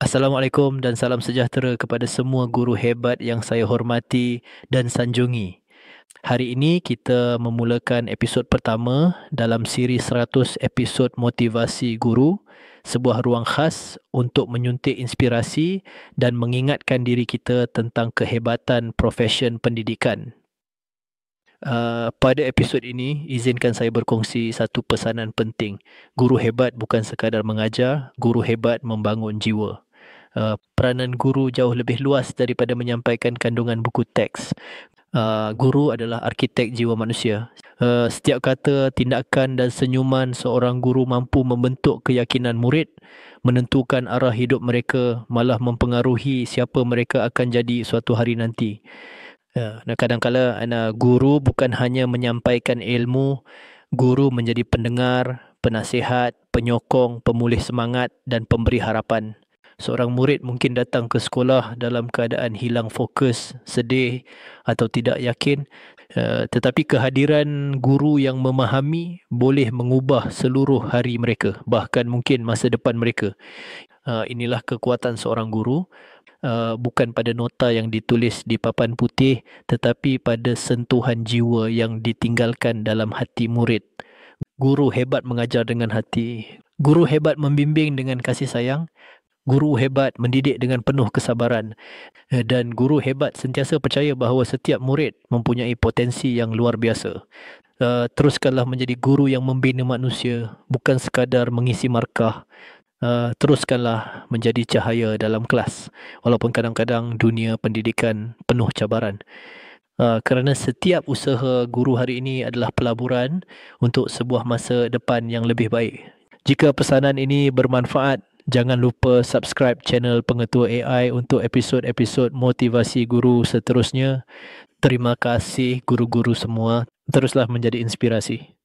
Assalamualaikum dan salam sejahtera kepada semua guru hebat yang saya hormati dan sanjungi. Hari ini kita memulakan episod pertama dalam siri 100 episod motivasi guru, sebuah ruang khas untuk menyuntik inspirasi dan mengingatkan diri kita tentang kehebatan profesyen pendidikan. Pada episod ini, izinkan saya berkongsi satu pesanan penting. Guru hebat bukan sekadar mengajar, guru hebat membangun jiwa. Peranan guru jauh lebih luas daripada menyampaikan kandungan buku teks. Guru adalah arkitek jiwa manusia. Setiap kata, tindakan dan senyuman seorang guru mampu membentuk keyakinan murid, menentukan arah hidup mereka, malah mempengaruhi siapa mereka akan jadi suatu hari nanti. Dan kadang-kala guru bukan hanya menyampaikan ilmu, guru menjadi pendengar, penasihat, penyokong, pemulih semangat dan pemberi harapan. Seorang murid mungkin datang ke sekolah dalam keadaan hilang fokus, sedih atau tidak yakin, tetapi kehadiran guru yang memahami boleh mengubah seluruh hari mereka, bahkan mungkin masa depan mereka. Inilah kekuatan seorang guru, bukan pada nota yang ditulis di papan putih, tetapi pada sentuhan jiwa yang ditinggalkan dalam hati murid. Guru hebat mengajar dengan hati. Guru hebat membimbing dengan kasih sayang. Guru hebat mendidik dengan penuh kesabaran, dan guru hebat sentiasa percaya bahawa setiap murid mempunyai potensi yang luar biasa. Teruskanlah menjadi guru yang membina manusia, bukan sekadar mengisi markah. Teruskanlah menjadi cahaya dalam kelas, walaupun kadang-kadang dunia pendidikan penuh cabaran. Kerana setiap usaha guru hari ini adalah pelaburan untuk sebuah masa depan yang lebih baik. Jika pesanan ini bermanfaat, jangan lupa subscribe channel Pengetua AI untuk episod-episod motivasi guru seterusnya. Terima kasih guru-guru semua. Teruslah menjadi inspirasi.